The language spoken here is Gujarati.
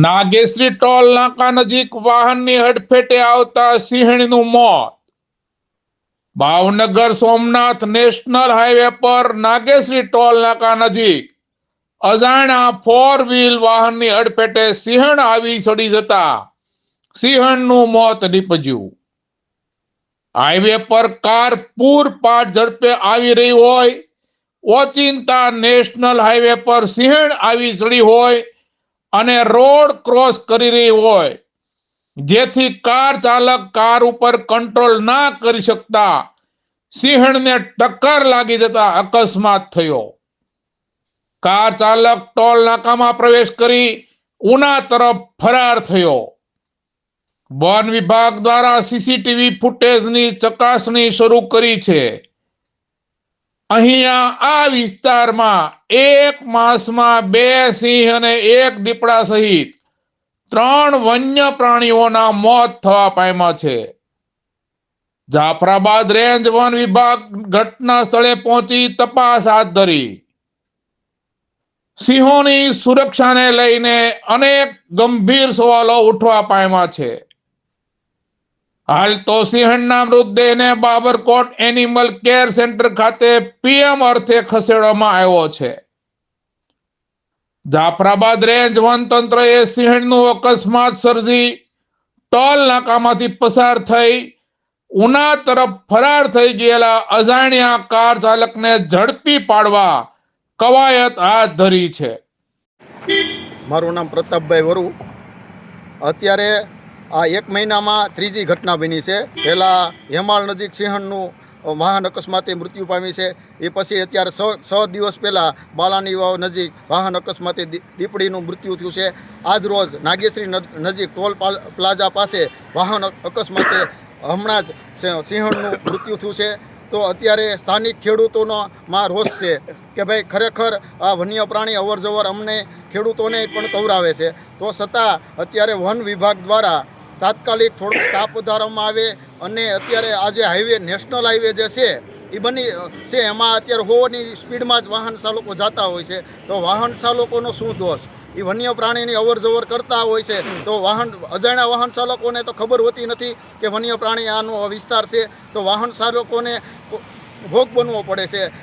નાગેશ્રી ટોલ નાકા નજીક વાહનની હડફેટે આવતા સિંહણનું મોત। ભાવનગર સોમનાથ નેશનલ હાઈવે પર નાગેશ્રી ટોલ નાકા નજીક અજાણ્યા 4 વ્હીલ વાહનની હડફેટે સિંહણ આવી ચડી જતા સિંહણનું મોત નીપજ્યું। હાઈવે પર કાર પૂરપાટ ઝડપે આવી રહી હોય, ઓચિંતા નેશનલ હાઈવે પર સિંહણ આવી ચડી હોય અને રોડ ક્રોસ કરી રહી હોય, જેથી કાર ચાલક કાર ઉપર કંટ્રોલ ના કરી શકતા સિંહણને ટક્કર લાગી જતા અકસ્માત થયો। કાર ચાલક ટોલ નાકામાં પ્રવેશ કરી ઉના તરફ ફરાર થયો। વન વિભાગ દ્વારા સીસીટીવી ફૂટેજની ચકાસણી શરૂ કરી છે। અહીંયા આ વિસ્તારમાં એક માસમાં 2 સિંહ અને 1 દીપડા સહિત 3 વન્ય પ્રાણીઓના મોત થવા પામ્યા છે। જાફરાબાદ રેન્જ વન વિભાગ ઘટના સ્થળે પહોંચી તપાસ હાથ ધરી। સિંહોની સુરક્ષાને લઈને અનેક ગંભીર સવાલો ઉઠવા પામ્યા છે। હાલ તો સિંહણના મૃતદેહને બાબરકોટ એનિમલ કેર સેન્ટર ખાતે પીએમ અર્થે ખસેડવામાં આવ્યો છે। જાફરાબાદ રેન્જ વનતંત્રએ સિંહણનું અકસ્માત સર્જી ટોલ નાકામાંથી પસાર થઈ ઉના તરફ ફરાર થઈ ગયેલા અજાણ્યા કાર ચાલકને ઝડપી પાડવા કવાયત હાથ ધરી છે। મારું નામ પ્રતાપભાઈ વરુ। અત્યારે આ 1 મહિનામાં 3જી ઘટના બની છે। પહેલાં હેમાળ નજીક સિંહણનું વાહન અકસ્માતે મૃત્યુ પામી છે। એ પછી અત્યારે 6 દિવસ પહેલાં બાલાની વાવ નજીક વાહન અકસ્માતે દીપડીનું મૃત્યુ થયું છે। આજ રોજ નાગેશ્રી નજીક ટોલ પ્લાઝા પાસે વાહન અકસ્માતે હમણાં જ સિંહણનું મૃત્યુ થયું છે। તો અત્યારે સ્થાનિક ખેડૂતોમાં રોષ છે કે ભાઈ ખરેખર આ વન્ય પ્રાણી અવરજવર અમને ખેડૂતોને પણ કવરાવે છે, તો છતાં અત્યારે વન વિભાગ દ્વારા તાત્કાલિક થોડોક સ્ટાફ વધારવામાં આવે અને અત્યારે આજે હાઈવે નેશનલ હાઈવે જે છે એ બની છે, એમાં અત્યારે 100ની સ્પીડમાં જ વાહન ચાલકો જતા હોય છે। તો વાહન ચાલકોનો શું દોષ? એ વન્ય પ્રાણીની અવરજવર કરતા હોય છે, તો અજાણ્યા વાહન ચાલકોને તો ખબર હોતી નથી કે વન્ય પ્રાણી આનો વિસ્તાર છે, તો વાહન ચાલકોને ભોગ બનવો પડે છે।